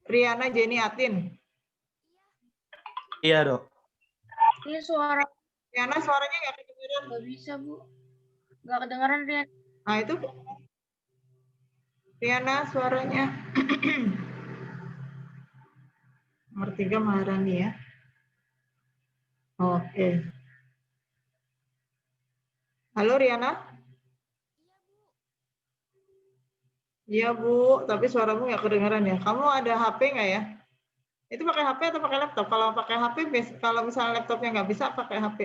Riana Jenny Atin. Iya, Dok. Ini suara Riana suaranya nggak kedengeran. nggak bisa, Bu. Nggak kedengeran, Rian. Nah, itu Riana suaranya. Nomor 3 Maharani ya. Oke. Halo Riana? Iya Bu, tapi suaramu nggak kedengeran ya. Kamu ada HP nggak ya? Itu pakai HP atau pakai laptop? Kalau pakai HP, kalau misalnya laptopnya nggak bisa, pakai HP.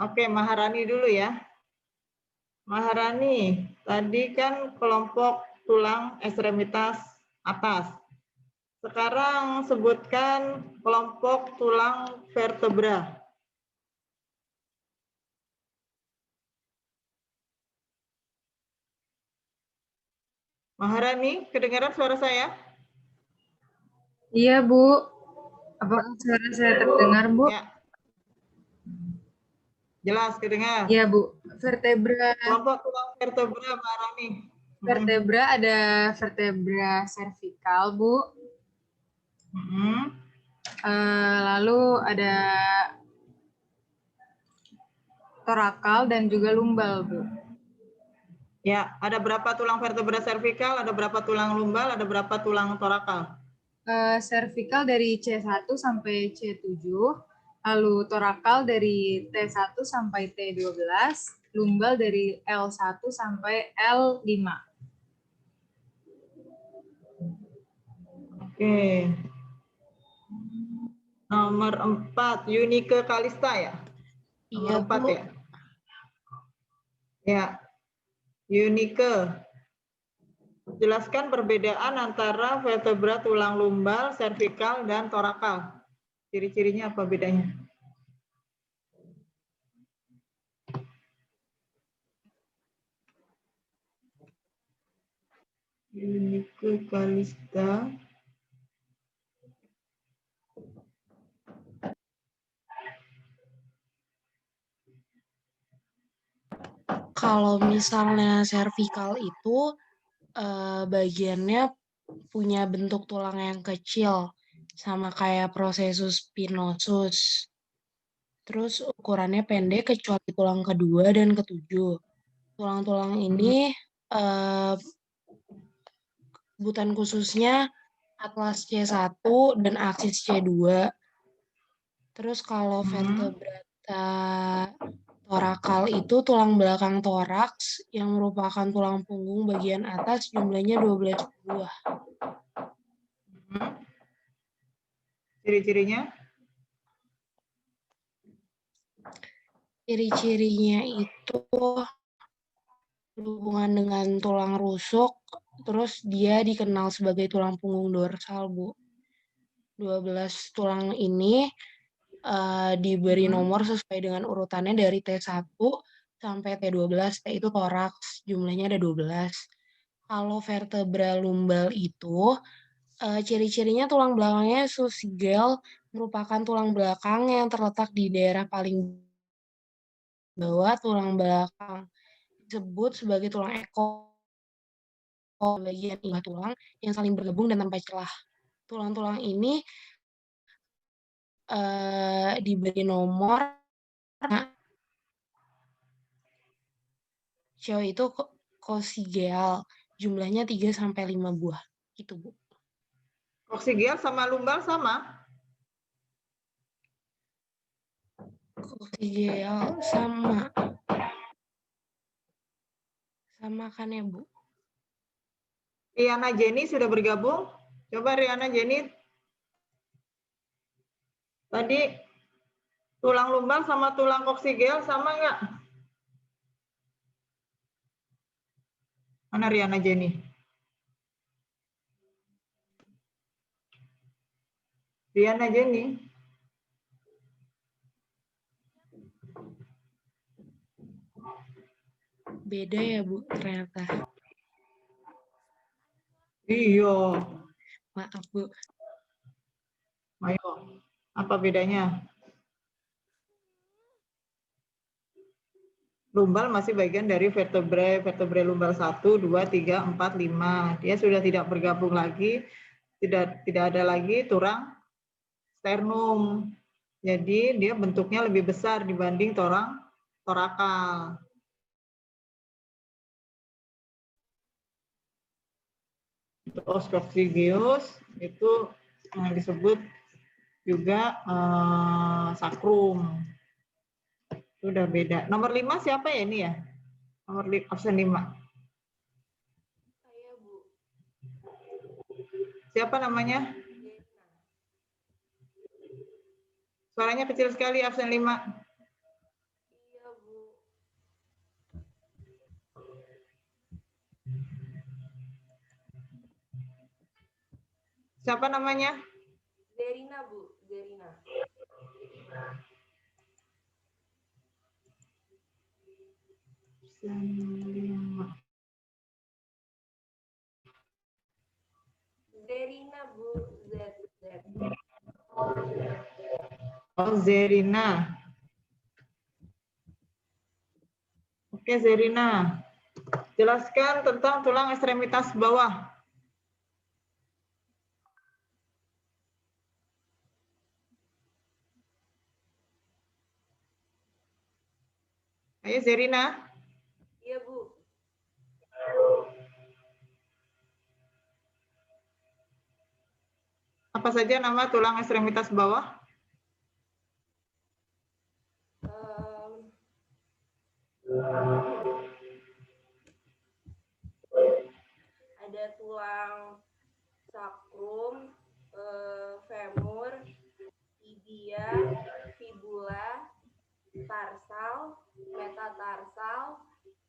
Oke, Maharani dulu ya. Maharani, tadi kan kelompok tulang ekstremitas atas. Sekarang sebutkan kelompok tulang vertebra. Maharani, kedengaran suara saya? Iya, Bu. Apakah suara saya terdengar, Bu? Ya. Jelas kedengar. Iya, Bu. Vertebra. Kelompok tulang vertebra, Maharani. Vertebra ada vertebra servikal, Bu. Lalu ada torakal dan juga lumbal, Bu. Ya, ada berapa tulang vertebra servikal, ada berapa tulang lumbal, ada berapa tulang torakal? Servikal dari C1 sampai C7, lalu torakal dari T1 sampai T12, lumbal dari L1 sampai L5. Oke. Nomor 4, Yunike Kalista ya? Iya, Nomor 4 Bu. ya? Ya. Yunike. Jelaskan perbedaan antara vertebra tulang lumbal, servikal, dan torakal. Ciri-cirinya apa bedanya? Yunike Kalista. Kalau misalnya servikal itu bagiannya punya bentuk tulang yang kecil, sama kayak prosesus spinosus. Terus ukurannya pendek kecuali tulang kedua dan ketujuh. Tulang-tulang ini sebutan khususnya atlas C1 dan aksis C2. Terus kalau vertebrata torakal itu tulang belakang toraks yang merupakan tulang punggung bagian atas, jumlahnya 12 buah. Ciri-cirinya? Ciri-cirinya itu berhubungan dengan tulang rusuk, terus dia dikenal sebagai tulang punggung dorsal, Bu. 12 tulang ini diberi nomor sesuai dengan urutannya dari T1 sampai T12. T itu toraks, jumlahnya ada 12. Kalau vertebra lumbal itu ciri-cirinya tulang belakangnya susigel, merupakan tulang belakang yang terletak di daerah paling bawah tulang belakang. Disebut sebagai tulang ekor, bagian ilah tulang yang saling bergabung dan tanpa celah. Tulang-tulang ini diberi nomor cowok itu kosigeal, jumlahnya 3 sampai 5 buah. Gitu, Bu. Koksigeal sama lumbal sama? Kosigeal sama. Sama kan ya, Bu? Riana Jenny sudah bergabung? Coba Riana Jenny. Tadi tulang lumbal sama tulang koksigeal sama nggak? Mana Riana Jenny? Riana Jenny. Beda ya, Bu, ternyata. Iya. Maaf, Bu. Ayo, apa bedanya? Lumbal masih bagian dari vertebrae lumbal 1, 2, 3, 4, 5. Dia sudah tidak bergabung lagi, tidak ada lagi tulang sternum. Jadi dia bentuknya lebih besar dibanding torakal. Ostrogzygieus itu yang disebut juga sakrum. Sudah beda. Nomor 5 siapa ya ini ya? Nomor absen 5. Saya, Bu. Siapa namanya? Suaranya kecil sekali, absen 5. Iya, Bu. Siapa namanya? Zerina, Bu. Zerina. Absen 5. Zerina, Bu. Z. Oh, Zerina. Oke, Zerina. Jelaskan tentang tulang ekstremitas bawah. Ayo, Zerina. Iya, Bu. Apa saja nama tulang ekstremitas bawah? Ada tulang sakrum, femur, tibia, fibula, tarsal, metatarsal,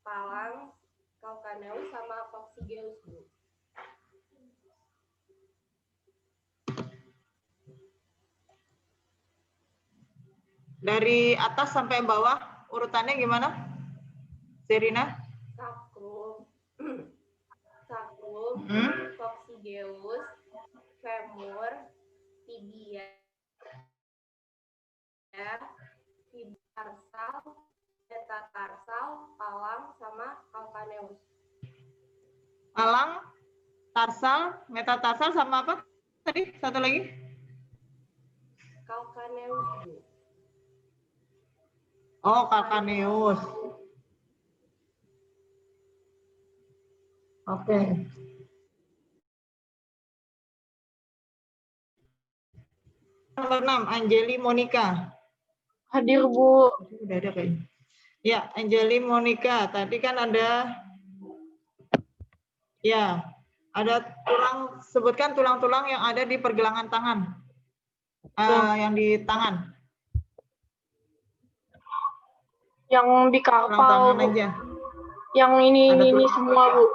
phalanx, calcaneus, sama coccygeus, Bu. Dari atas sampai bawah, urutannya gimana? Zerina? Sakrum, coccygeus, femur, tibia, tarsal, metatarsal, phalanx, sama calcaneus. Palang, tarsal, metatarsal, sama apa? Tadi satu lagi? Calcaneus, Bu. Oh, calcaneus. Oke. Nomor 6, Angeli Monica. Hadir, Bu. Udah ada kayaknya. Ya, Angeli Monica. Tadi kan ada, ya, ada tulang, sebutkan tulang-tulang yang ada di pergelangan tangan. Yang di tangan. Yang di Tulang karpal, tangan Bu. aja. Yang ini tulang semua, Bu.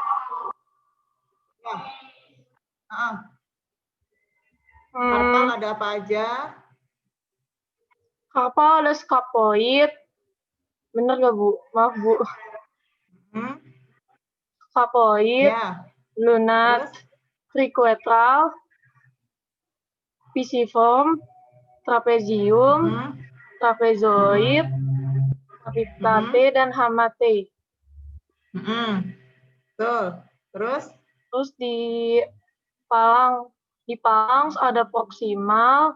Ya. Karpal ada apa aja? Karpal ada scapoid. Bener nggak, Bu? Maaf, Bu. Scapoid, Ya. lunat, Terus? triquetral, pisiform, trapezium, trapezoid, capitate, dan hamate. Betul. Terus? Terus di phalanx ada proximal,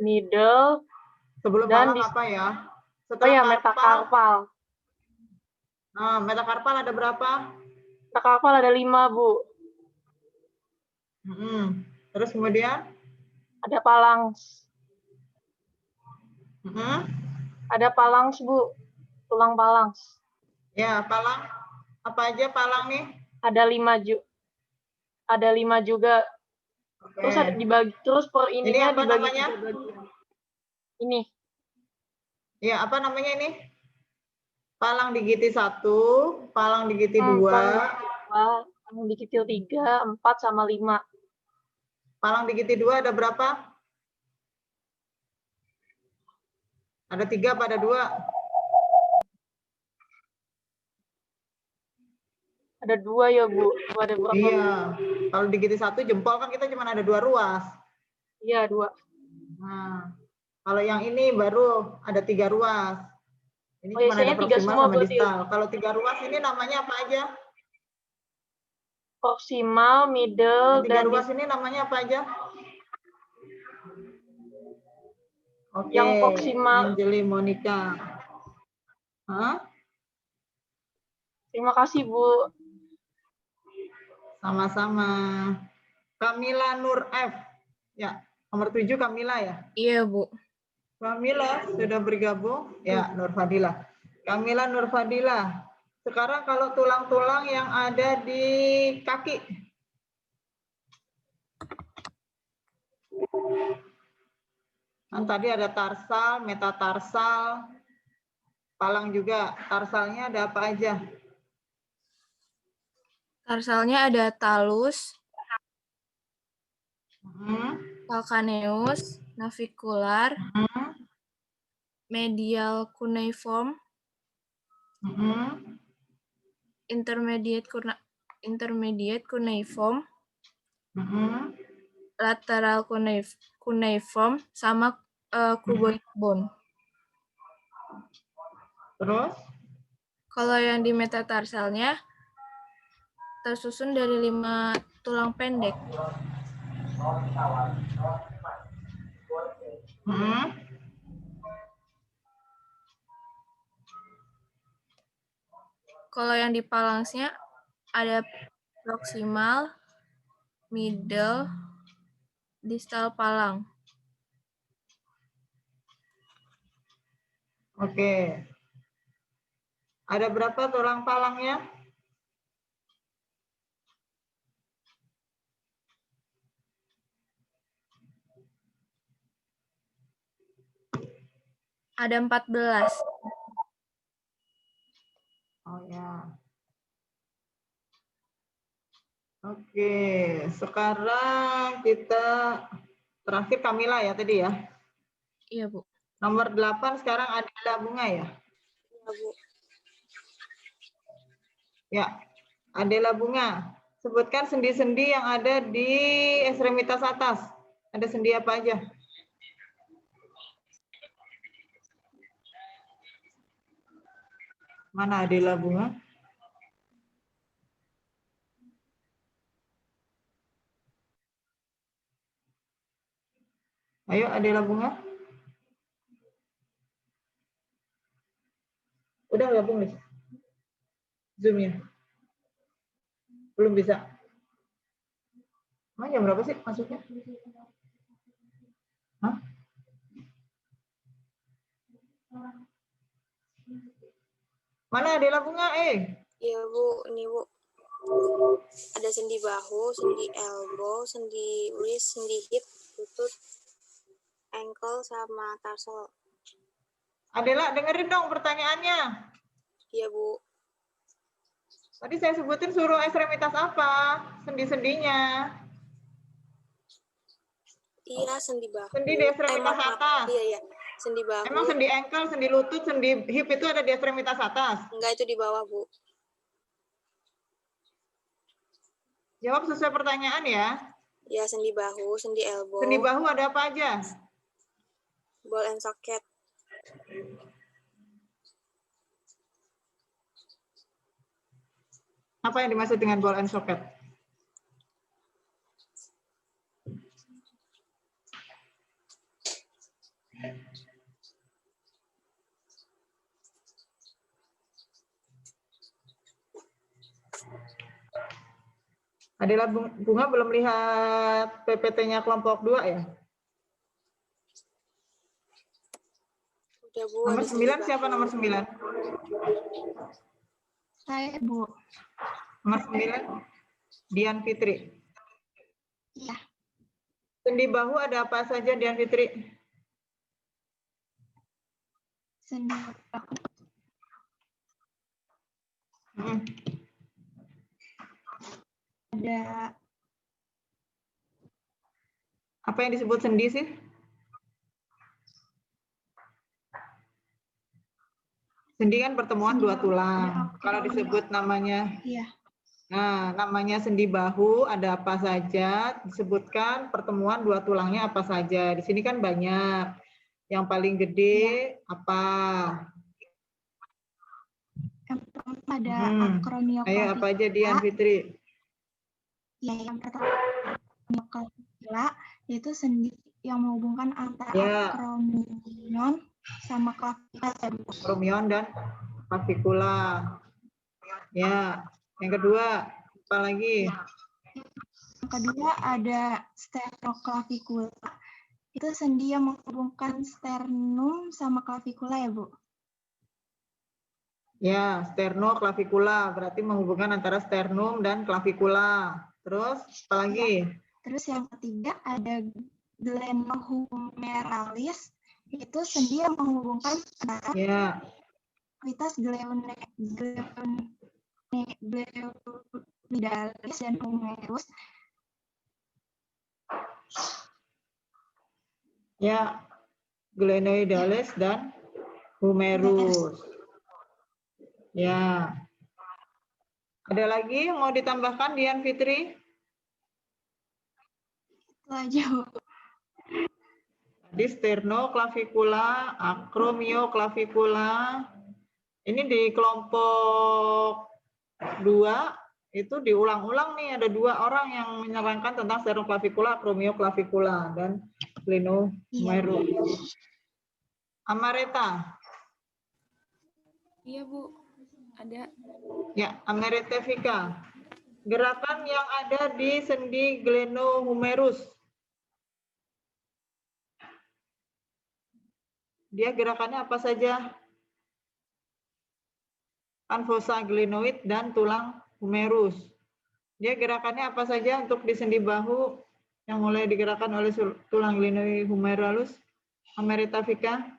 middle, Sebelum dan palang apa ya? oh Setelah ya, karpal. metakarpal. Nah, metakarpal ada berapa? Metakarpal ada 5, Bu. Terus kemudian? Ada phalanx. Ada phalanx, Bu. Tulang phalanx. Ya, palang. Apa aja palang nih? Ada 5 juga. Oke. Terus ada dibagi, terus per Ini ininya apa dibagi namanya? 3 bagian. Ini. Ya, apa namanya ini? Palang digiti 1, palang digiti 2. Palang digiti 3, 4, sama 5. Palang digiti 2 ada berapa? Ada 3 pada 2? Ada 2 ya, Bu. Ada berapa? Iya. Kalau digiti 1 jempol kan kita cuma ada 2 ruas. Iya, 2. Nah, kalau yang ini baru ada 3 ruas. Ini Oh, cuma ada isinya 3 proksimal semua sama berarti ya? distal. Kalau 3 ruas ini namanya apa aja? Proksimal, middle, Yang 3 dan ruas ini namanya apa aja? Oke, yang proksimal. Anjeli Monica. Hah? Terima kasih, Bu. Sama-sama. Kamila Nur F. Ya, nomor 7 Kamila ya. Iya, Bu. Kamila sudah bergabung? Ya, Nur Fadila. Kamila Nur Fadila. Sekarang kalau tulang-tulang yang ada di kaki. Kan tadi ada tarsal, metatarsal, palang juga. Tarsalnya ada apa aja? Tarsalnya ada talus, Hmm, calcaneus, navicular, hmm, medial cuneiform, hmm, intermediate cuneiform, hmm. lateral cuneiform, sama cuboid bone. Terus? Kalau yang di metatarsalnya tersusun dari 5 tulang pendek. Hmm. Kalau yang di phalanxnya ada proximal, middle, distal palang. Oke. Ada berapa tulang palangnya? Ada 14. Oh ya. Oke, sekarang kita terakhir Kamila ya tadi ya. Iya, Bu. Nomor 8 sekarang Adela Bunga ya. Iya, Bu. Ya, Adela Bunga. Sebutkan sendi-sendi yang ada di ekstremitas atas. Ada sendi apa aja? Mana Adela Bunga? Ayo Adela Bunga. Udah gabung nih. Zoom ya. Belum bisa. Emang jam berapa sih masuknya? Hah? Mana Adela Bunga? Iya, Bu. Ini, Bu. Ada sendi bahu, sendi elbow, sendi wrist, sendi hip, lutut, ankle, sama tarsal. Adela, dengerin dong pertanyaannya. Iya, Bu. Tadi saya sebutin suruh ekstremitas apa? Sendi-sendinya. Iya, sendi bahu. Sendi di ekstremitas atas. Iya, iya. Sendi bahu. Emang sendi ankle, sendi lutut, sendi hip itu ada di ekstremitas atas? Enggak, itu di bawah, Bu. Jawab sesuai pertanyaan ya. Ya, sendi bahu, sendi elbow, Sendi bahu ada apa aja? ball and socket. Apa yang dimaksud dengan ball and socket? Adela Bunga belum lihat PPT-nya kelompok 2 ya? Udah, Bu. Nomor ada sendi 9 siapa bahu. nomor 9? Saya, Bu. Nomor 9? Dian Fitri. Iya. Sendi bahu ada apa saja Dian Fitri? Sendi bahu. Ada Apa yang disebut sendi sih? Sendi kan pertemuan dua tulang. Kalau disebut namanya, Iya. nah namanya sendi bahu ada apa saja? Disebutkan pertemuan dua tulangnya apa saja. Di sini kan banyak. Yang paling gede apa? Ada Ayo akromioklavikula. apa aja Dian Fitri? Ya, yang pertama akromioklavikula yaitu sendi yang menghubungkan antara Ya. akromion sama klavikula. Akromion dan klavikula. Ya. Yang kedua apa lagi? Yang kedua ada sternoklavikula. Itu sendi yang menghubungkan sternum sama klavikula ya, Bu? Ya, sternoklavikula berarti menghubungkan antara sternum dan klavikula. Terus apa lagi? Terus yang ketiga ada glenohumeralis. Itu sendi yang menghubungkan antara Ya. kavitas glenoidalis dan humerus. Ya. Glenoidalis dan humerus. Ya. Ada lagi yang mau ditambahkan Dian Fitri? Itu aja, Bu. Di sternoklavikula, akromioklavikula. Ini di kelompok 2 itu diulang-ulang nih, ada 2 orang yang menerangkan tentang sternoklavikula, akromioklavikula dan glenohumerus. Amareta. Iya, Bu. Ada. Ya, Amareta Vika. Gerakan yang ada di sendi glenohumerus. Dia gerakannya apa saja? Kan fossa glenoid dan tulang humerus. Dia gerakannya apa saja untuk di sendi bahu yang mulai digerakkan oleh tulang glenoid humerus? Amareta Vika.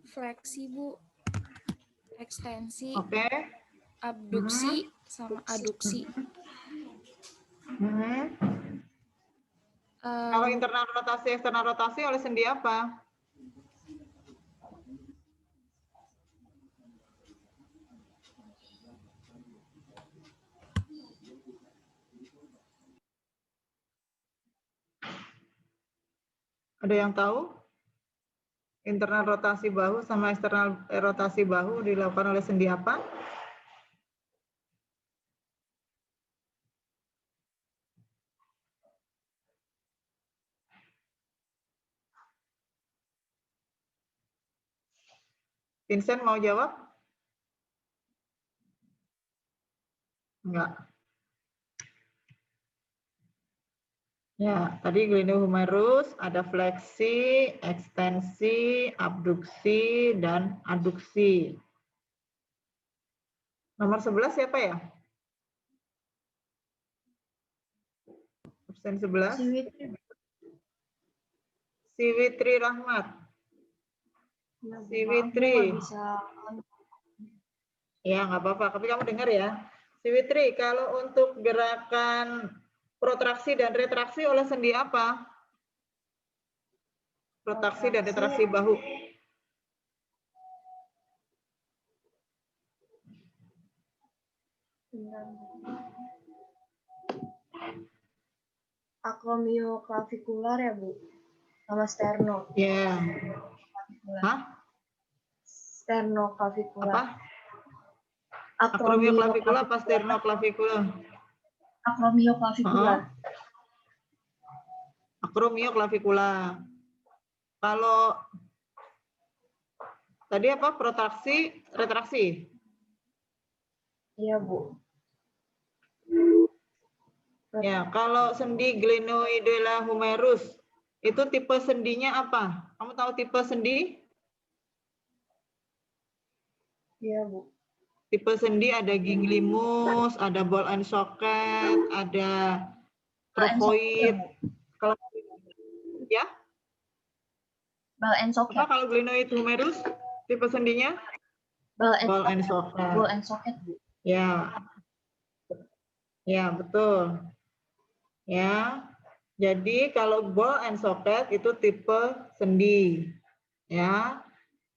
Fleksi, Bu. Ekstensi, Oke. abduksi, sama aduksi. Kalau internal rotasi, eksternal rotasi oleh sendi apa? Ada yang tahu? Internal rotasi bahu sama eksternal rotasi bahu dilakukan oleh sendi apa? Vincent mau jawab? Enggak. Ya, tadi glenohumerus ada fleksi, ekstensi, abduksi, dan aduksi. Nomor 11 siapa ya? Absen 11. Siwitri Rahmat. Siwitri. Ya, nggak apa-apa. Tapi kamu dengar ya. Siwitri, kalau untuk gerakan protraksi dan retraksi oleh sendi apa? Protraksi dan retraksi bahu. Akromioklavikula ya, Bu? Sama sterno. Ya. Hah? Sternoklavikula. Apa? Akromioklavikula apa sternoklavikula? Akromioklavikula. Akromioklavikula. Kalau tadi apa? Protraksi, retraksi? Iya, Bu. Ya, kalau sendi glenoidela humerus, itu tipe sendinya apa? Kamu tahu tipe sendi? Iya, Bu. Tipe sendi ada ganglimus, ada ball and socket, ada trochoid. Kalau ya? Ball and socket. Apa kalau glenoid humerus tipe sendinya? Ball and socket. Ball and socket, Bu. Ya. Ya, betul. Ya. Jadi kalau ball and socket itu tipe sendi. Ya.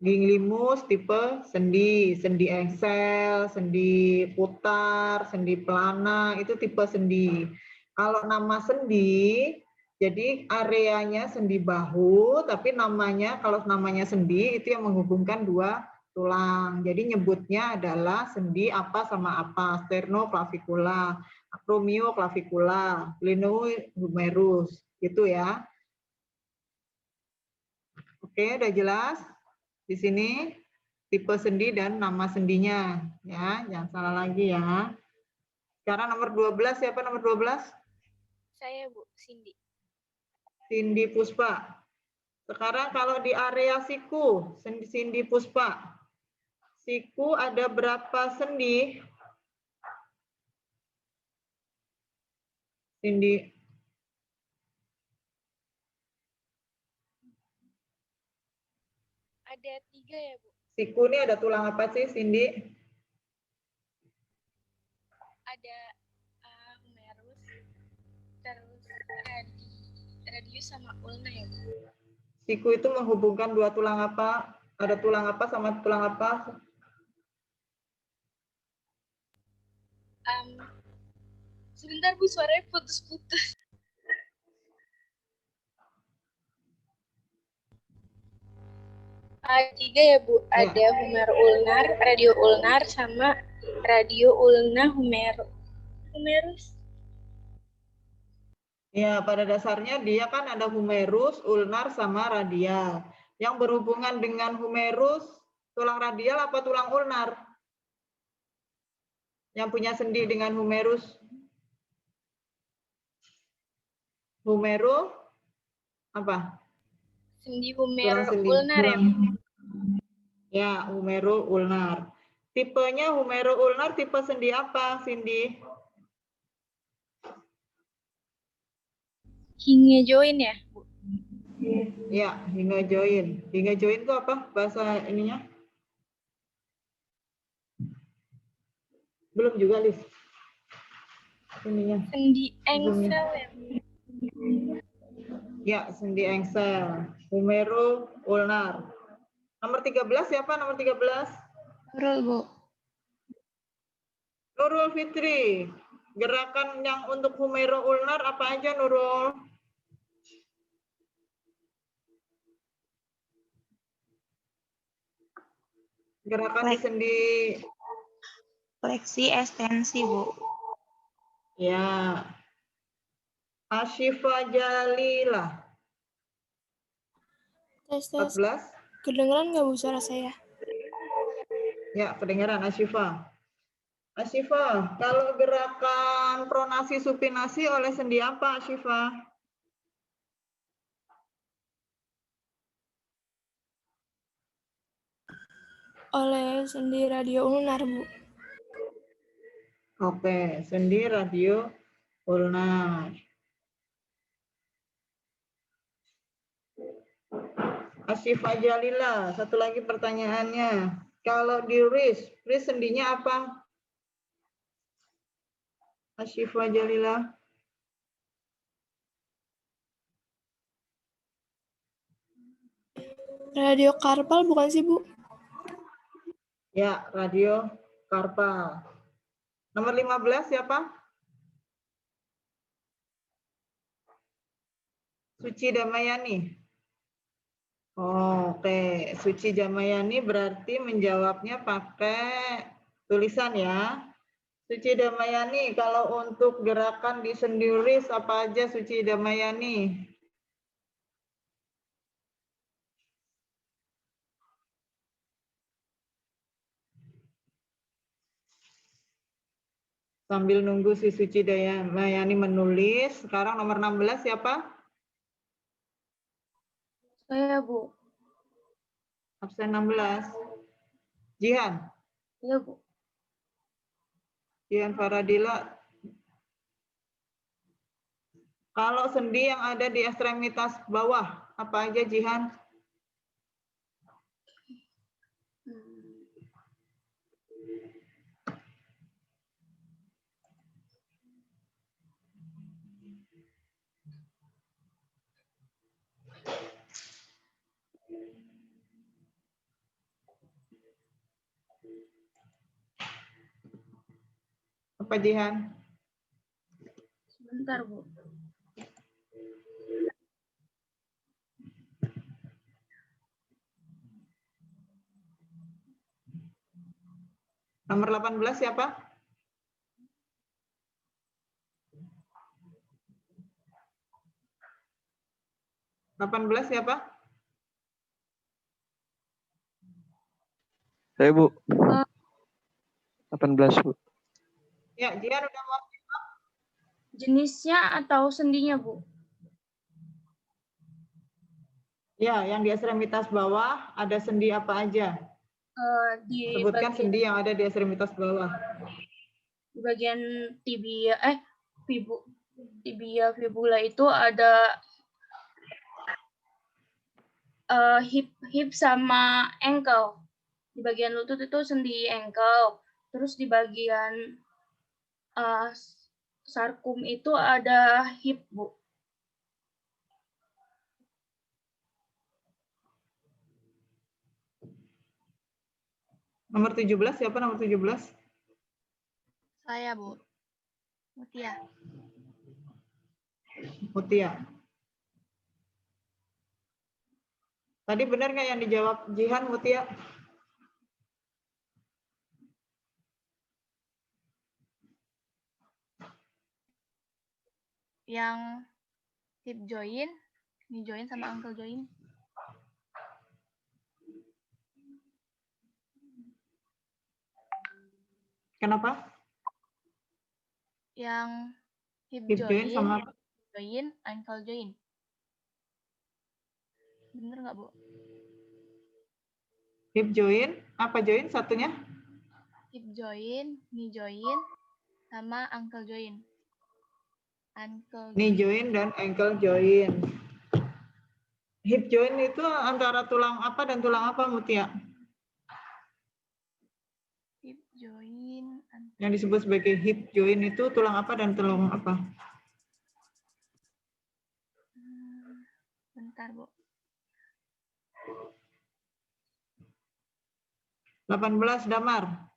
Ganglimus tipe sendi, sendi engsel, sendi putar, sendi pelana, itu tipe sendi. Kalau nama sendi, jadi areanya sendi bahu, tapi namanya, kalau namanya sendi, itu yang menghubungkan dua tulang. Jadi nyebutnya adalah sendi apa sama apa, sternoclavicula, acromioclavicula, glenohumerus, gitu ya. Oke, udah jelas? Di sini tipe sendi dan nama sendinya, ya, jangan salah lagi ya. Sekarang nomor 12, siapa nomor 12? Saya, Bu, Cindy. Cindy Puspa. Sekarang kalau di area siku, Cindy Puspa. Siku ada berapa sendi? Cindy. Ada 3 ya, Bu? Siku ini ada tulang apa sih, Cindy? Ada humerus, terus radius sama ulna ya, Bu? Siku itu menghubungkan dua tulang apa? Ada tulang apa sama tulang apa? Sebentar, Bu, suaranya putus-putus. Tiga ya, Bu. Ya. Ada humerulnar, radioulnar, sama radioulna humerus. Ya, pada dasarnya dia kan ada humerus, ulnar, sama radial. Yang berhubungan dengan humerus, tulang radial apa tulang ulnar? Yang punya sendi dengan humerus? Humero apa? Sendi Tulang sendi. humerulnar ya, Bu? Ya, humero ulnar. Tipenya humero ulnar tipe sendi apa, Cindy? Hinge join ya, Bu? Ya, hinge join. Hinge join itu apa bahasa ininya? Belum juga, Lis. Ininya. Sendi engsel ya, Bu? Ya, sendi engsel. Humero ulnar. Nomor 13 siapa? Nomor 13? Nurul, Bu. Nurul Fitri. Gerakan yang untuk humero ulnar apa aja, Nurul? Gerakan di sendi. Fleksi ekstensi, Bu. Ya. Ashifa Jalila. Tes. 14. Kedengeran nggak Bu suara saya? Ya, kedengaran Ashifa. Ashifa, kalau gerakan pronasi supinasi oleh sendi apa, Ashifa? Oleh sendi radioulnar, Bu. Oke, sendi radio ulnar. Ashifa Jalila, satu lagi pertanyaannya. Kalau di wrist sendinya apa? Ashifa Jalila. Radio karpal bukan sih, Bu? Ya, radio karpal. Nomor 15 siapa? Suci Damayani. Oke, Suci Damayani berarti menjawabnya pakai tulisan ya. Suci Damayani, kalau untuk gerakan di sendi wrist apa aja Suci Damayani? Sambil nunggu si Suci Damayani menulis, sekarang nomor 16 siapa? Saya, Bu. Absen 16. Jihan. Iya, Bu. Jihan Faradila. Kalau sendi yang ada di ekstremitas bawah, apa aja Jihan? Apa Jihan? Sebentar, Bu. Nomor 18 siapa? Siapa? Saya, Bu. Eh, 18, Bu. Ya, Jian udah mau. jenisnya atau sendinya, Bu? Ya, yang di ekstremitas bawah ada sendi apa aja? Di Sebutkan bagian, sendi yang ada di ekstremitas bawah. di bagian tibia fibula itu ada hip sama ankle. Di bagian lutut itu sendi ankle. Terus di bagian sarkum itu ada hip, Bu. Nomor 17 siapa nomor 17? Saya, Bu. Mutia. Mutia. Tadi benar nggak yang dijawab Jihan, Mutia? Yang hip join, knee join sama ankle join. Kenapa? Yang hip Hip join sama join, ankle join. Bener nggak, Bu? hip join, apa join satunya? Hip join, knee join, sama ankle join. Knee join dan ankle join. Hip join itu antara tulang apa dan tulang apa, Mutia? Hip join. Yang disebut sebagai hip join itu tulang apa dan tulang apa? Bentar, Bu. 18 Damar.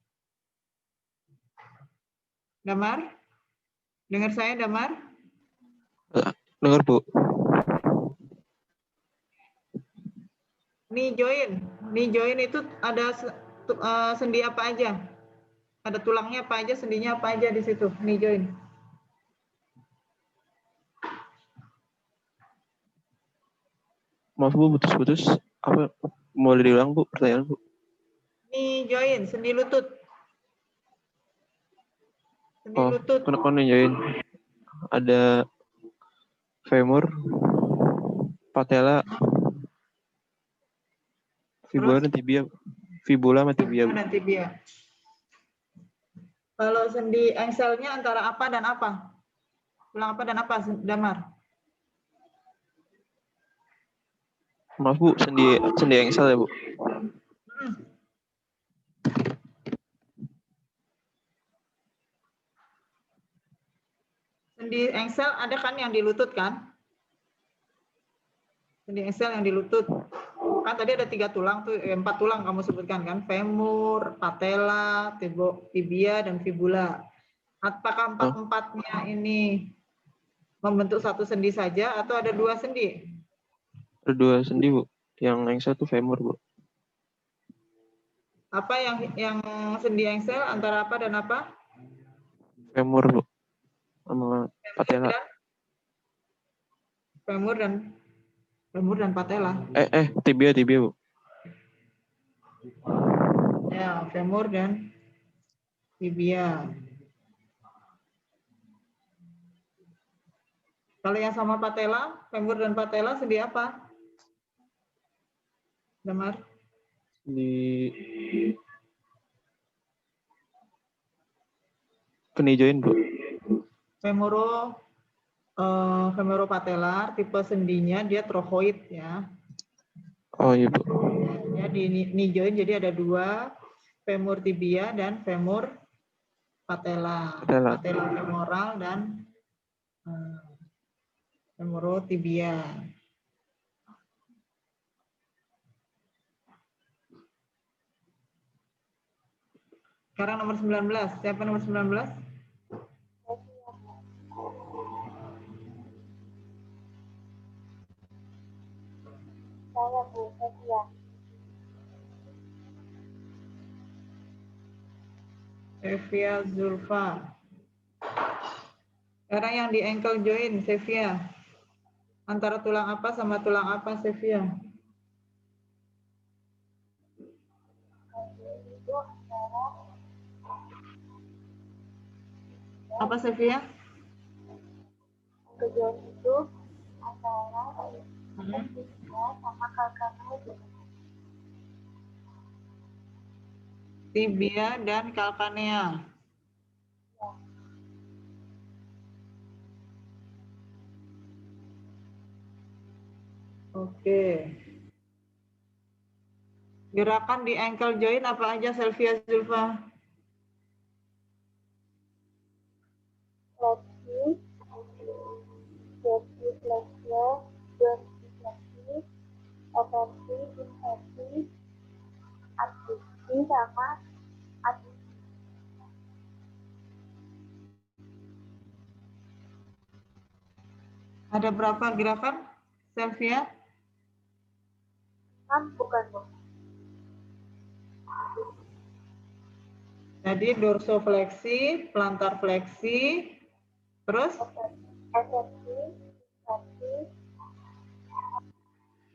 Damar? Dengar saya, Damar? Dengar, Bu. Knee join. Knee join itu ada sendi apa aja? Ada tulangnya apa aja, sendinya apa aja di situ, knee join. Maaf, Bu, putus-putus. Apa? Boleh diulang, Bu, pertanyaan, Bu? Knee join, sendi lutut. Sendi Oh, lutut. kenapa join? Ada femur, patella, fibula dan tibia. Fibula sama tibia. Dan tibia. Kalau sendi engselnya antara apa dan apa? Tulang apa dan apa, Damar? Maaf, Bu, sendi engsel ya, Bu. Sendi engsel ada kan yang di lutut kan? Sendi engsel yang di lutut. Kan tadi ada 3 tulang tuh, 4 tulang kamu sebutkan kan? Femur, patella, tibia, dan fibula. Apakah 4-4-nya ini membentuk satu sendi saja atau ada 2 sendi? Ada 2 sendi, Bu. Yang engsel tuh femur, Bu. Apa yang sendi engsel antara apa dan apa? Femur, Bu. Sama patella. Femur dan patella. Tibia, Bu. Ya, femur dan tibia. Kalau yang sama patella, femur dan patella sendi apa? Damar? Di knee joint, Bu. Femoropatellar, tipe sendinya dia trochoid ya. Oh iya, Bu. Ya, di knee joint jadi ada 2, femur tibia dan femur patella. Patella femoral dan femorotibia. Sekarang nomor 19. Siapa nomor 19? Saya, Bu, Setia. Sevia Zulfa. Sekarang yang di ankle joint, Sevia. Antara tulang apa sama tulang apa, Sevia? Apa, Sevia? Kejuan itu antara sama kalkanel. Tibia dan kalkanea. Oke. Gerakan di ankle joint apa aja, Sevia Zulfa? Fleksi, fleksio, dorsifleksi, eversi, inversi, abduksi, sama adduksi. Ada berapa gerakan, Sevia? 6 bukan, Bu? Jadi dorsofleksi, plantar fleksi, terus Eversi, inversi,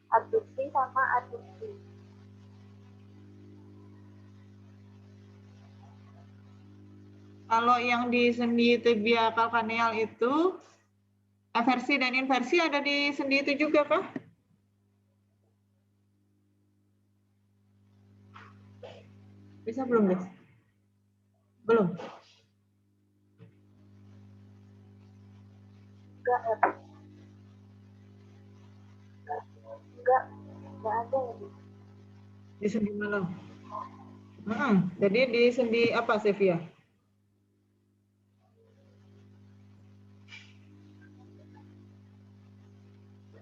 abduksi, sama adduksi. kalau yang di sendi tibia kalkaneal itu eversi dan inversi ada di sendi itu juga kah? Bisa belum, guys? Belum. Enggak, ya, Bu? Enggak ada ya, Bu? Di sendi mana? Jadi di sendi apa, Sevia?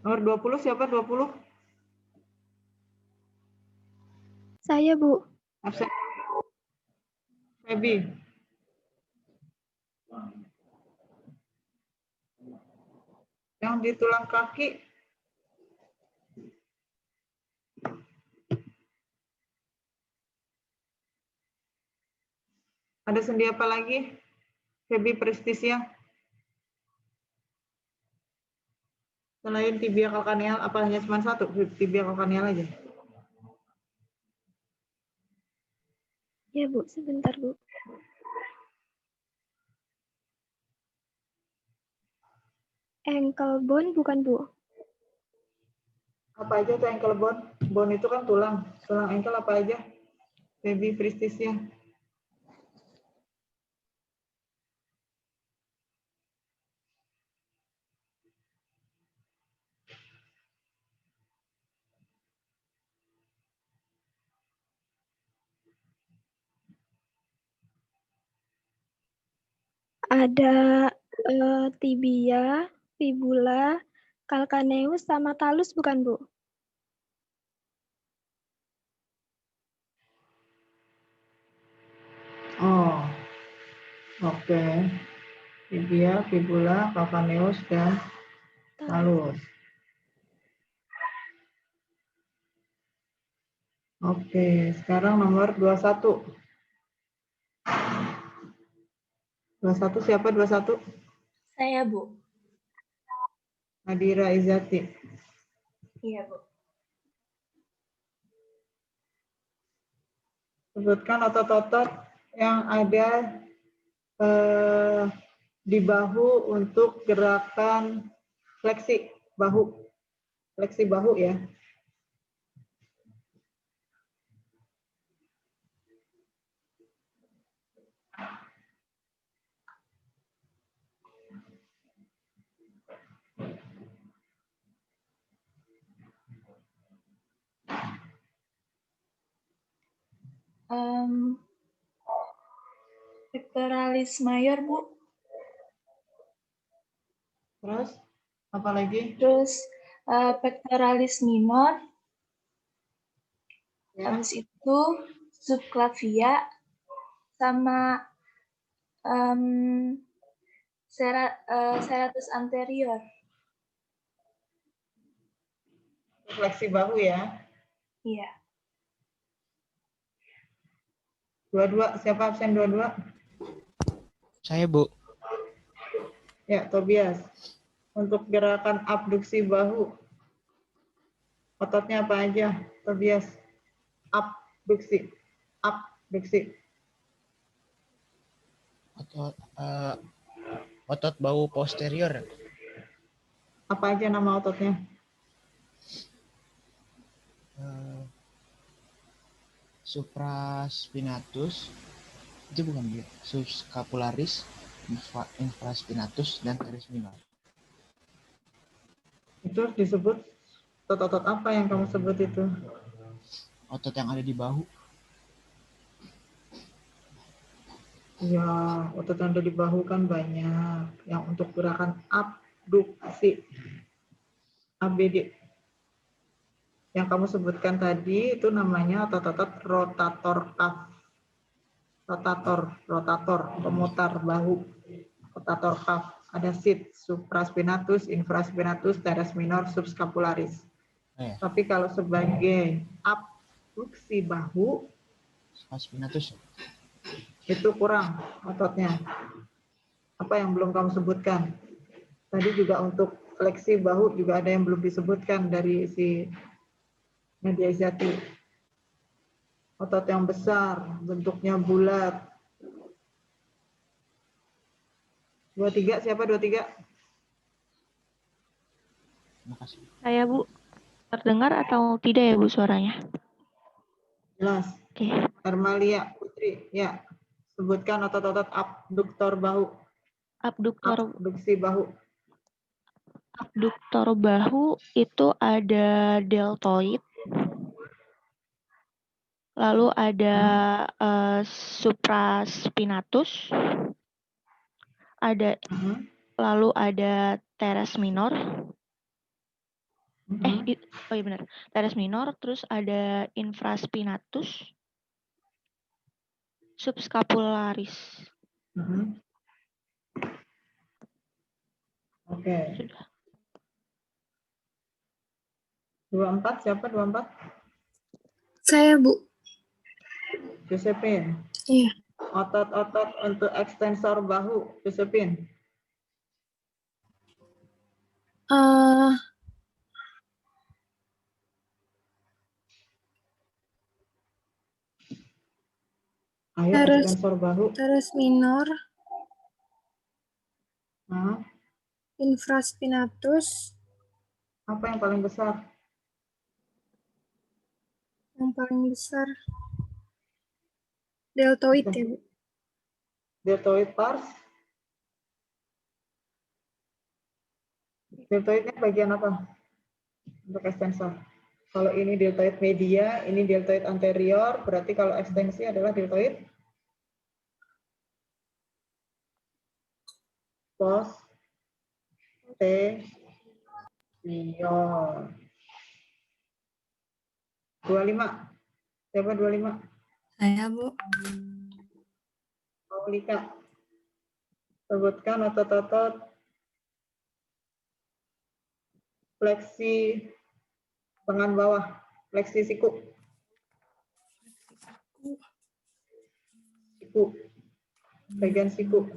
Nomor 20 siapa 20? Saya, Bu. Absen. Febi. Yang di tulang kaki. Ada sendi apa lagi? Febi Prestisia. Selain tibia kalkaneal, apa hanya cuma satu? Tibia kalkaneal aja? Ya, Bu. Sebentar, Bu. Ankle bone bukan, Bu? Apa aja tuh ankle bone? Bone itu kan tulang. Tulang ankle apa aja? Febi Prestisia. Ada tibia, fibula, calcaneus, sama talus bukan, Bu? Oh, oke. Tibia, fibula, calcaneus, dan talus. Oke, sekarang nomor 21. 21 siapa 21? Saya, Bu. Nadira Izati. Iya, Bu. Sebutkan otot-otot yang ada di bahu untuk gerakan fleksi bahu. Fleksi bahu ya. Pectoralis mayor, Bu. Terus apa lagi? Terus pectoralis minor. Ya. Habis itu subclavia sama serratus anterior. Fleksi bahu ya. Iya. 22 siapa absen 22? Saya, Bu. Ya, Tobias. Untuk gerakan abduksi bahu, ototnya apa aja, Tobias? Abduksi. Abduksi. Otot bahu posterior. Apa aja nama ototnya? Supraspinatus, itu bukan dia. Subscapularis, infraspinatus, dan teres minor. Itu disebut otot-otot apa yang kamu sebut itu? Otot yang ada di bahu. Ya, otot yang ada di bahu kan banyak. Yang untuk gerakan abduksi. ABD. Yang kamu sebutkan tadi itu namanya otot-otot rotator cuff. Rotator, pemutar bahu. Rotator cuff. Ada sit, supraspinatus, infraspinatus, teres minor, subscapularis. Tapi kalau sebagai abduksi bahu, Spinatus. itu kurang ototnya. Apa yang belum kamu sebutkan? Tadi juga untuk fleksi bahu juga ada yang belum disebutkan dari si Nadia Izzati. Otot yang besar, bentuknya bulat. 23, siapa 23? Makasih. Saya, Bu. Terdengar atau tidak ya, Bu, suaranya? Jelas. Oke. Hermalia Putri, ya. Sebutkan otot-otot abduktor bahu. Abduksi bahu. Abduktor bahu itu ada deltoid. Lalu ada supraspinatus. Lalu ada teres minor. Iya benar. Teres minor, terus ada infraspinatus, subscapularis. Oke. 24, siapa 24? Saya, Bu. Josephine. Iya. Otot-otot untuk ekstensor bahu, Josephine. Ayo, ekstensor bahu. Teres minor. Infraspinatus. Apa yang paling besar? Yang paling besar. Deltoid ya, Bu. Deltoid pars. Deltoidnya bagian apa? Untuk ekstensor. Kalau ini deltoid media, ini deltoid anterior, berarti kalau ekstensi adalah deltoid posterior. 25. Siapa 25? Saya, Bu. Paulika. Sebutkan otot-otot fleksi lengan bawah, fleksi siku. Siku. Bagian siku.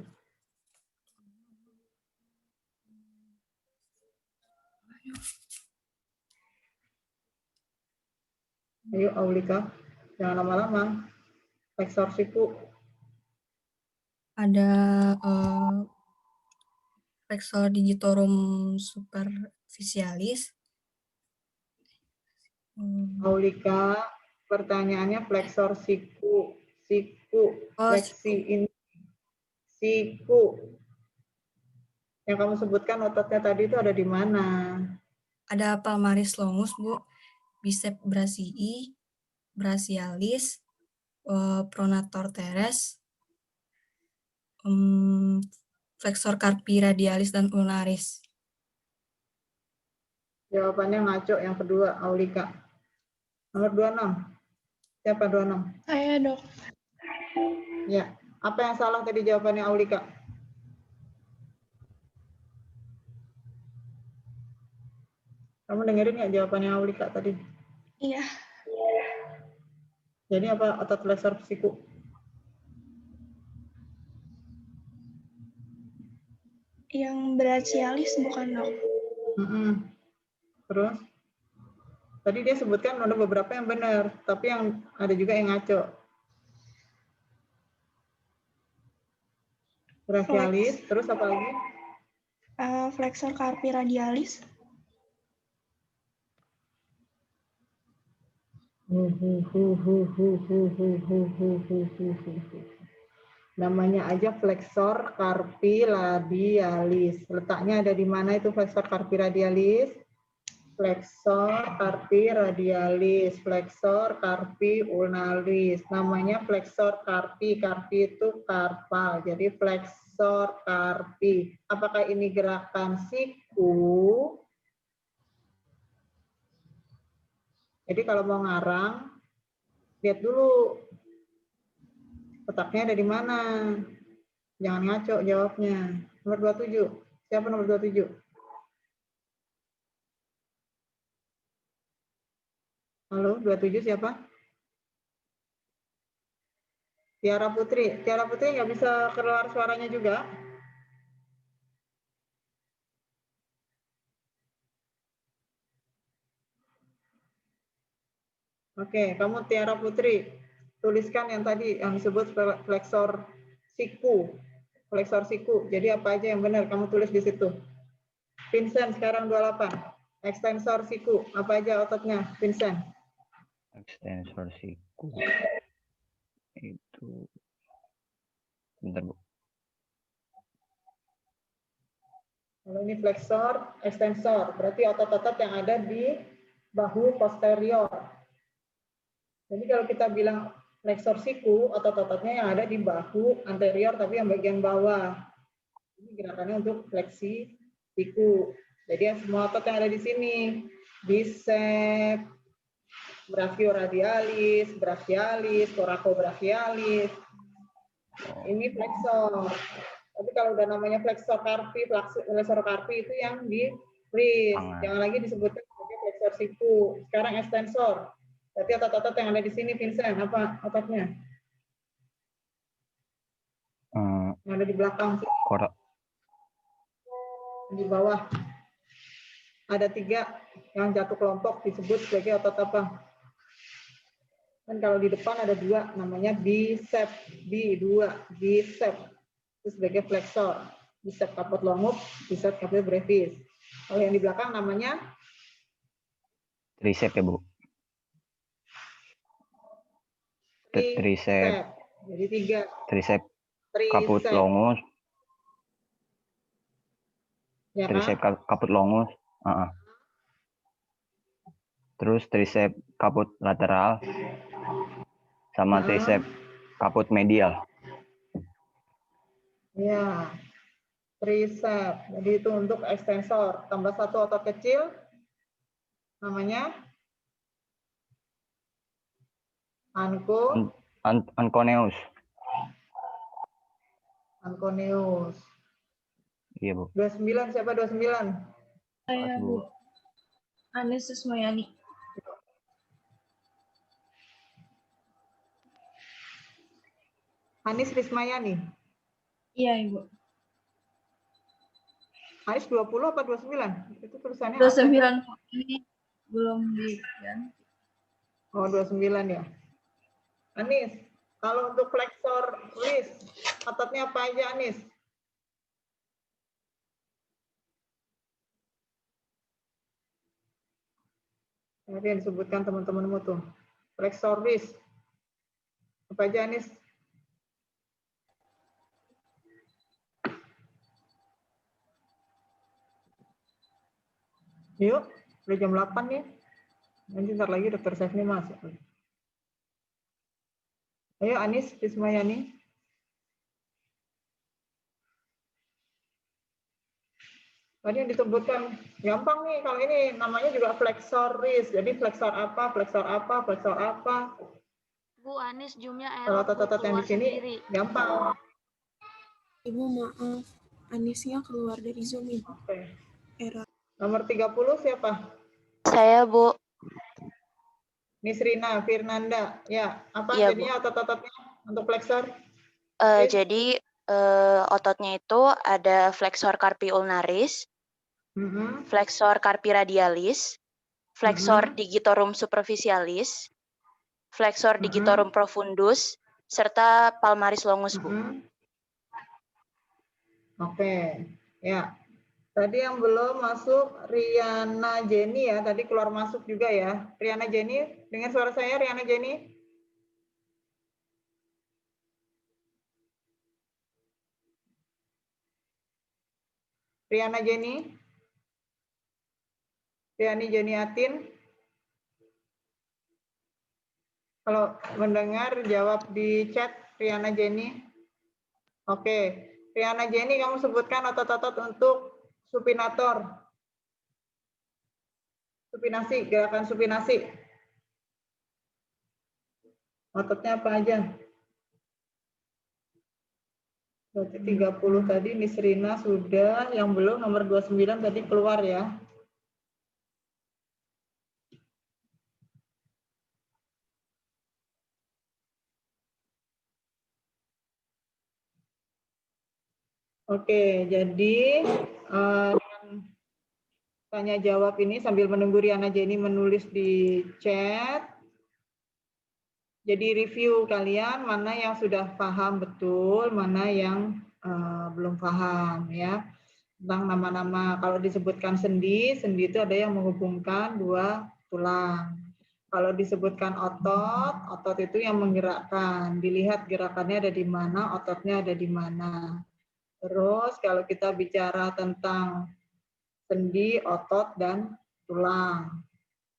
Ayo, Aulika. Jangan lama-lama. Flexor siku. Ada flexor digitorum superficialis. Aulika, pertanyaannya flexor siku, fleksi ini, siku. Yang kamu sebutkan ototnya tadi itu ada di mana? Ada palmaris longus, Bu, bicep brachii, brachialis, pronator teres, flexor carpi radialis dan ulnaris. Jawabannya ngaco yang kedua, Aulika. Nomor 26. Siapa 26? Saya, Dok. Ya. Apa yang salah tadi jawabannya Aulika? Kamu dengerin nggak jawabannya Aulika tadi? Iya. Jadi apa otot flexor siku? brachialis bukan, Dok? Terus? Tadi dia sebutkan ada beberapa yang benar, tapi yang ada juga yang ngaco. Brachialis, terus apa lagi? Flexor carpi radialis. Namanya aja flexor carpi radialis. Letaknya ada di mana itu flexor carpi radialis? Flexor carpi radialis, flexor carpi ulnaris. Namanya flexor carpi. Carpi itu karpal. Jadi flexor carpi. Apakah ini gerakan siku? Jadi kalau mau ngarang, lihat dulu letaknya ada di mana. Jangan ngaco jawabnya. Nomor 27. Siapa nomor 27? Halo, 27 siapa? Tiara Putri. Tiara Putri nggak bisa keluar suaranya juga? Oke, kamu Tiara Putri, tuliskan yang tadi yang disebut flexor siku. Flexor siku. Jadi apa aja yang benar kamu tulis di situ. Vincent sekarang 28. Extensor siku. Apa aja ototnya, Vincent? Extensor siku. Itu bentar, Bu. Kalau ini flexor, extensor, berarti otot-otot yang ada di bahu posterior. Jadi kalau kita bilang flexor siku, otot-ototnya yang ada di bahu anterior tapi yang bagian bawah. Ini gerakannya untuk fleksi siku. Jadi semua otot yang ada di sini, bicep, brachioradialis, brachialis, thoracobrachialis. Ini flexor. Tapi kalau udah namanya flexor carpi itu yang di wrist. Jangan lagi disebutkan sebagai flexor siku. Sekarang extensor. Berarti otot-otot yang ada di sini, Vincent, apa ototnya? Yang ada di belakang. Di bawah. Ada 3 yang jatuh kelompok disebut sebagai otot apa? Dan kalau di depan ada 2, namanya bicep. B2, bicep. Itu sebagai flexor. Bicep caput longum, bicep caput brevis. Kalau yang di belakang namanya? Tricep ya, Bu. Tricep. Jadi 3. Tricep caput longus. Ya, tricep caput longus. Terus tricep caput lateral. Sama tricep caput medial. Ya. Tricep. Jadi itu untuk extensor. Tambah 1 otot kecil. Namanya? Anconeus. Anconeus. Iya, Bu. 29 siapa 29? Saya, Bu. Anis Susmayani. Anis Rismayani. Iya, Ibu. Anis 20 apa 29? Itu tulisannya 29 ini belum diganti. Oh, 29 ya. Anis, kalau untuk flexor wrist, ototnya apa aja, Anis? Tadi yang disebutkan teman-temanmu tuh. Flexor wrist. Apa aja, Anis? Yuk, udah jam 8 nih. Nanti ntar lagi Dr. Sefni masuk. Ayo Anis Rismayani. Tadi yang disebutkan gampang nih, kalau ini namanya juga flexor wrist. Jadi flexor apa, flexor apa, flexor apa. Bu, Anis zoomnya Kalau error, otot-otot yang di sini sendiri. gampang. Ibu maaf, Anisnya keluar dari Zoom, Ibu. Oke. Error. Nomor 30 siapa? Saya, Bu. Nisrina Firnanda. Ya, apa Iya, jadinya otot-ototnya untuk flexor? Jadi ototnya itu ada flexor carpi ulnaris, flexor carpi radialis, flexor digitorum superficialis, flexor digitorum profundus, serta palmaris longus, Bu. Oke, ya. Tadi yang belum masuk Riana Jenny ya, tadi keluar masuk juga ya. Riana Jenny, dengar suara saya Riana Jenny? Riana Jenny? Riani Jenny Atin? Kalau mendengar jawab di chat Riana Jenny. Oke, Riana Jenny kamu sebutkan otot-otot untuk supinator. Supinasi, gerakan supinasi. Ototnya apa aja? Berarti 30 tadi Miss Rina sudah, yang belum nomor 29 tadi keluar ya. Oke, jadi tanya jawab ini sambil menunggu Riana Jenny menulis di chat. Jadi review kalian mana yang sudah paham betul, mana yang belum paham ya. Tentang nama-nama, kalau disebutkan sendi, sendi itu ada yang menghubungkan dua tulang. Kalau disebutkan otot, otot itu yang menggerakkan. Dilihat gerakannya ada di mana, ototnya ada di mana. Terus kalau kita bicara tentang sendi, otot, dan tulang.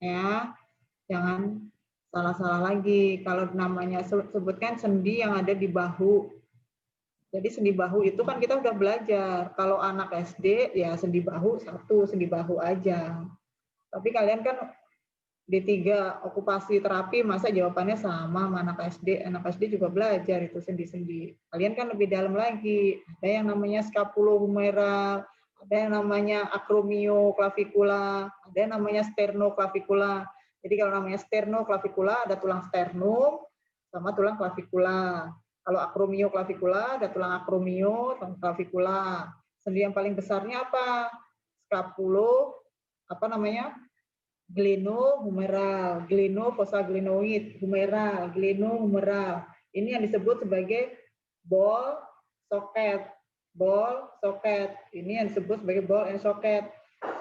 Ya, jangan salah-salah lagi. Kalau namanya sebutkan sendi yang ada di bahu. Jadi sendi bahu itu kan kita udah belajar. Kalau anak SD ya sendi bahu satu, sendi bahu aja. Tapi kalian kan D3 okupasi terapi masa jawabannya sama sama anak SD. Anak SD juga belajar itu sendi-sendi. Kalian kan lebih dalam lagi. Ada yang namanya scapulohumeral, ada yang namanya acromioclavicular, ada yang namanya sternoclavicular. Jadi kalau namanya sternoclavicular ada tulang sternum sama tulang clavicular. Kalau acromioclavicular ada tulang acromio, tulang clavicular. Sendi yang paling besarnya apa? Scapulo, apa namanya? Glenohumeral, glenofossa-glenoid, humeral, glenohumeral. Ini yang disebut sebagai ball socket. Ball socket. Ini yang disebut sebagai ball and socket.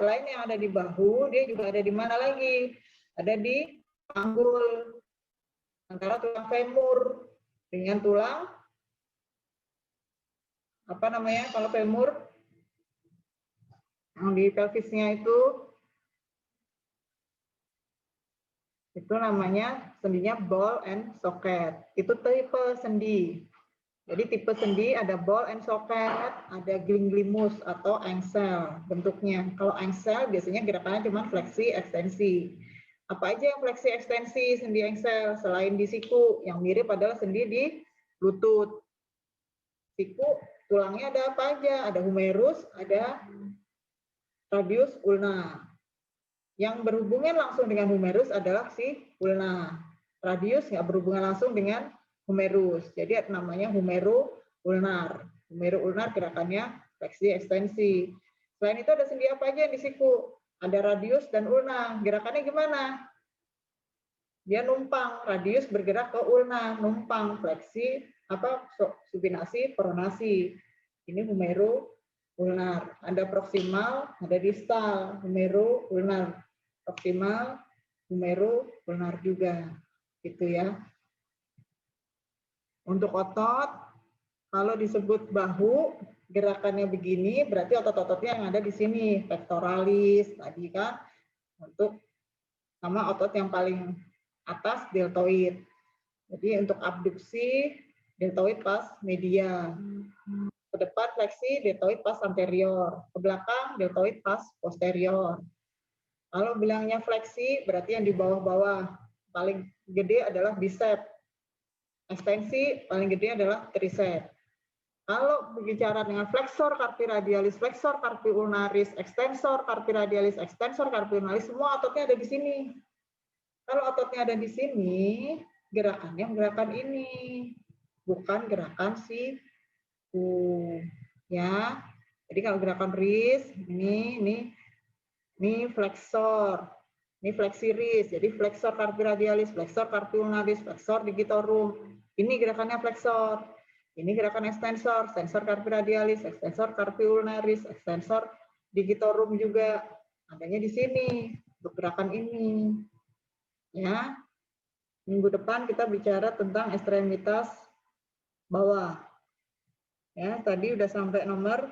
Selain yang ada di bahu, dia juga ada di mana lagi? Ada di panggul. Antara tulang femur dengan tulang apa namanya kalau femur yang di pelvisnya itu namanya sendinya ball and socket. Itu tipe sendi. Jadi tipe sendi ada ball and socket, ada glimglimus atau engsel bentuknya. Kalau engsel biasanya gerakannya cuma fleksi ekstensi. Apa aja yang fleksi ekstensi sendi engsel selain di siku? Yang mirip adalah sendi di lutut. Siku tulangnya ada apa aja? Ada humerus, ada radius ulna. Yang berhubungan langsung dengan humerus adalah si ulna. Radius nggak berhubungan langsung dengan humerus. Jadi namanya humero ulnar. Humero ulnar gerakannya fleksi ekstensi. Selain itu ada sendi apa aja yang di siku? Ada radius dan ulna. Gerakannya gimana? Dia numpang, radius bergerak ke ulna, numpang, fleksi, supinasi, pronasi. Ini humero ulnar. Ada proksimal, ada distal, humero ulnar. Proksimal, humero ulnar juga. Gitu ya. Untuk otot, kalau disebut bahu, gerakannya begini, berarti otot-ototnya yang ada di sini, pectoralis, tadi kan, untuk sama otot yang paling atas, deltoid. Jadi untuk abduksi, deltoid pas media. Ke depan fleksi, deltoid pas anterior. Ke belakang, deltoid pas posterior. Kalau bilangnya fleksi, berarti yang di bawah-bawah. Paling gede adalah bicep. Ekstensi, paling gede adalah tricep. Kalau berbicara dengan flexor carpi radialis, flexor carpi ulnaris, extensor carpi radialis, extensor carpi ulnaris, semua ototnya ada di sini. Kalau ototnya ada di sini, gerakannya gerakan ini, bukan gerakan si Ya. Jadi kalau gerakan wrist ini flexor. Ini flexi wrist. Jadi flexor carpi radialis, flexor carpi ulnaris, flexor digitorum. Ini gerakannya flexor. Ini gerakan extensor, extensor carpi radialis, extensor carpi ulnaris, extensor digitorum juga. Adanya di sini untuk gerakan ini. Ya. Minggu depan kita bicara tentang ekstremitas bawah. Ya, tadi udah sampai nomor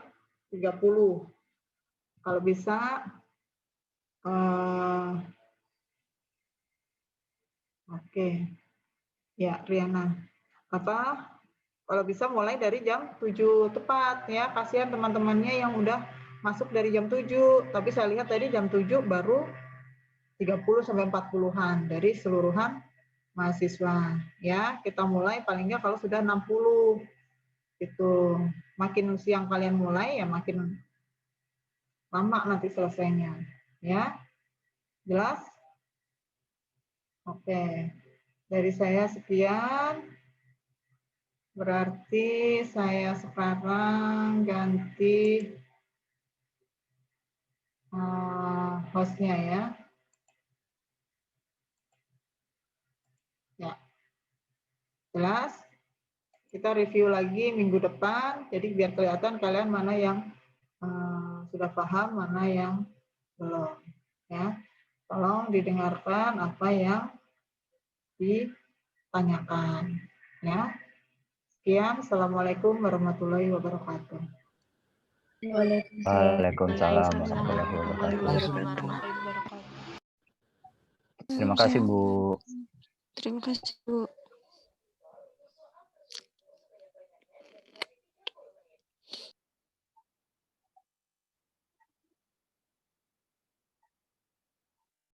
30. Kalau bisa oke. Ya, Riana. Kalau bisa mulai dari jam 7 tepat ya. Kasihan teman-temannya yang udah masuk dari jam 7, tapi saya lihat tadi jam 7 baru 30 sampai 40-an dari seluruhan mahasiswa ya. Kita mulai paling nggak kalau sudah 60 itu. Makin siang kalian mulai ya makin lama nanti selesainya ya. Jelas? Oke. Dari saya sekian. Berarti saya sekarang ganti hostnya ya. Ya. Jelas? Kita review lagi minggu depan, jadi biar kelihatan kalian mana yang sudah paham, mana yang belum. Ya. Tolong didengarkan apa yang ditanyakan. Ya. Sekian, Assalamualaikum warahmatullahi wabarakatuh. Waalaikumsalam warahmatullahi wabarakatuh. Terima kasih, Bu. Terima kasih, Bu.